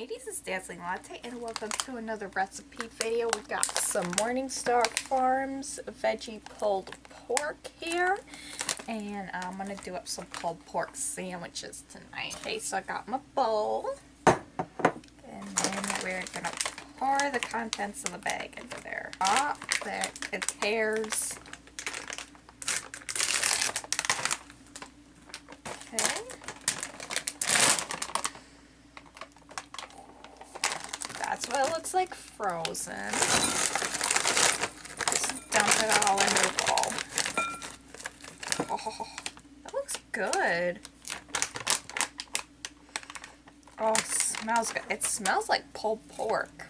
ladies, it's Dazzlinglatte and welcome to another recipe video. We got some Morningstar Farms veggie pulled pork here, and I'm gonna do up some pulled pork sandwiches tonight. Okay, so I got my bowl, and then we're gonna pour the contents of the bag into there. Ah, there it tears. Okay. That's what it looks like frozen. Just dump it all into the bowl. Oh, that looks good. Oh, it smells good. It smells like pulled pork.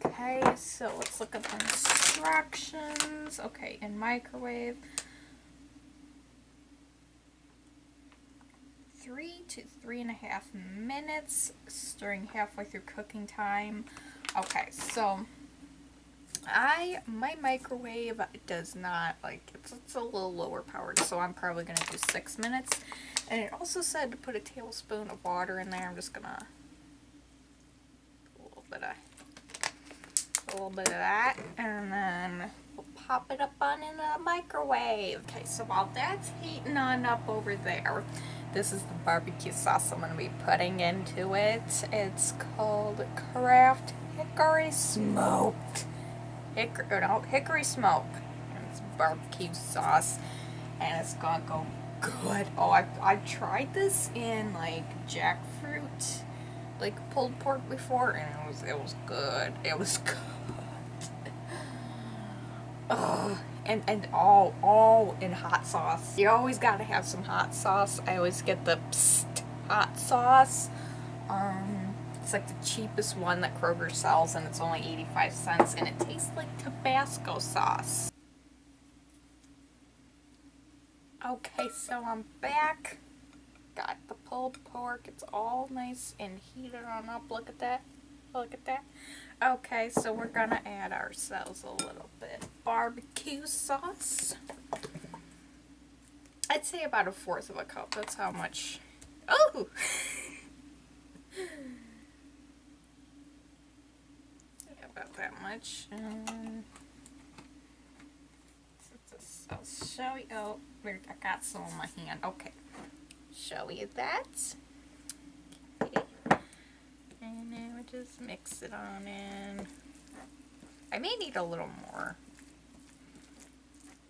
Okay, so let's look at the instructions. Okay, in microwave. 3 to 3.5 minutes, stirring halfway through cooking time. Okay, so my microwave does not, like, it's a little lower powered, so I'm probably gonna do 6 minutes. And it also said to put a tablespoon of water in there. I'm just gonna put a little bit of that, and then we'll pop it up on in the microwave. Okay, so while that's heating on up over there, this is the barbecue sauce I'm going to be putting into it. It's called Kraft Hickory Smoked. Hickory Smoke. And it's barbecue sauce, and it's going to go good. Oh, I've tried this in like jackfruit, like pulled pork before, and it was good. It was good. Oh, and all in hot sauce. You always gotta have some hot sauce. I always get the hot sauce. It's like the cheapest one that Kroger sells, and it's only 85 cents, and it tastes like Tabasco sauce. Okay, so I'm back. Got the pulled pork. It's all nice and heated on up. Look at that. Look at that. Okay, so we're gonna add ourselves a little bit of barbecue sauce. I'd say about 1/4 of a cup. That's how much. Oh! Yeah, about that much. I'll show you. Oh, I got some on my hand. Okay. Show you that. Okay. And then we just mix it on in. I may need a little more,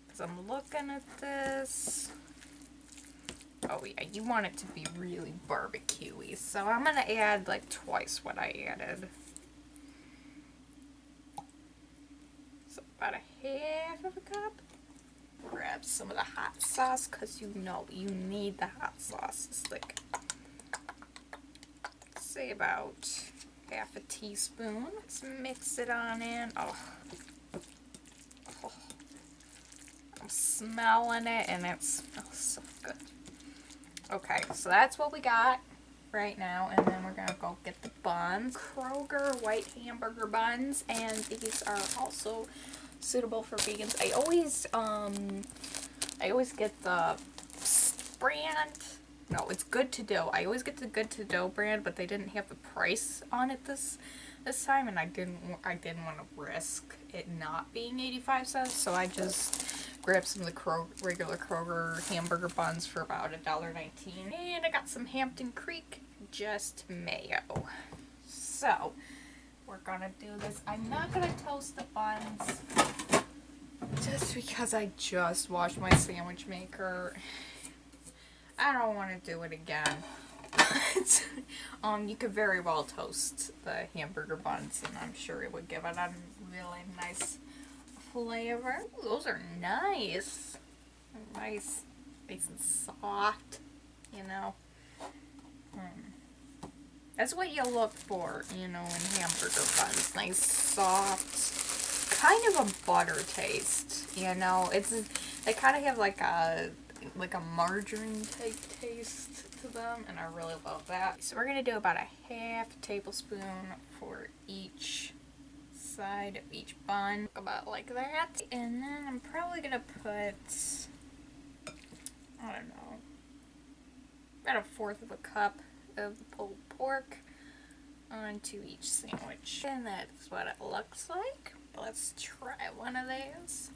because I'm looking at this. Oh yeah, you want it to be really barbecue-y, so I'm going to add like twice what I added. So about 1/2 of a cup. Grab some of the hot sauce, because you know you need the hot sauce. It's like, say about 1/2 teaspoon. Let's mix it on in. Oh, I'm smelling it, and it smells so good. Okay, so that's what we got right now, and then we're gonna go get the buns. Kroger white hamburger buns, and these are also suitable for vegans. I always get the brand. No, it's Good to Do. I always get the Good to Do brand, but they didn't have the price on it this time, and I didn't want to risk it not being 85 cents, so I just grabbed some of the regular Kroger hamburger buns for about $1.19, and I got some Hampton Creek just mayo. So we're gonna do this. I'm not gonna toast the buns just because I just washed my sandwich maker. I don't want to do it again. You could very well toast the hamburger buns, and I'm sure it would give it a really nice flavor. Ooh, those are nice. Nice and soft, you know. That's what you look for, you know, in hamburger buns. Nice, soft, kind of a butter taste, you know. They kind of have like a margarine type taste to them, and I really love that. So we're gonna do about 1/2 tablespoon for each side of each bun, about like that. And then I'm probably gonna put, I don't know, 1/4 of a cup of the pulled pork onto each sandwich. And that's what it looks like. Let's try one of these.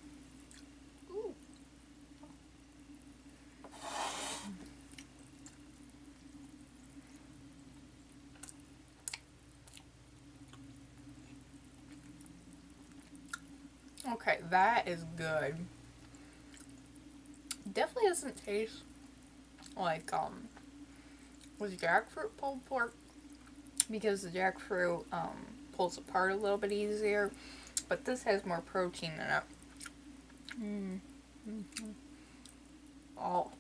Ooh. Okay, that is good. Definitely doesn't taste like with jackfruit pulled pork, because the jackfruit pulls apart a little bit easier, but this has more protein in it. Oh.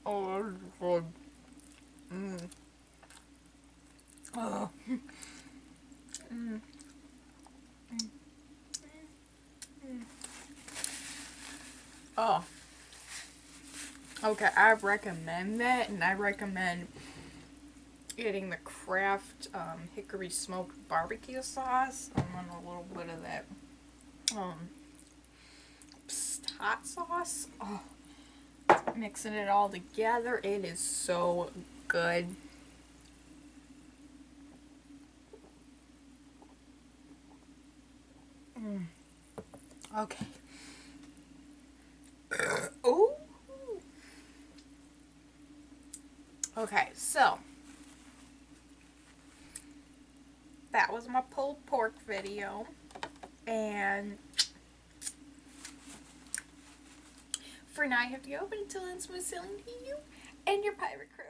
Oh, that's good. Oh. Oh. Okay, I recommend that, and I recommend getting the Kraft hickory smoked barbecue sauce, and then a little bit of that hot sauce. Oh, mixing it all together, it is so good. Okay. Ooh. Okay, so that was my pulled pork video, and for now I have to go, but until then, smooth sailing to you and your pirate crew.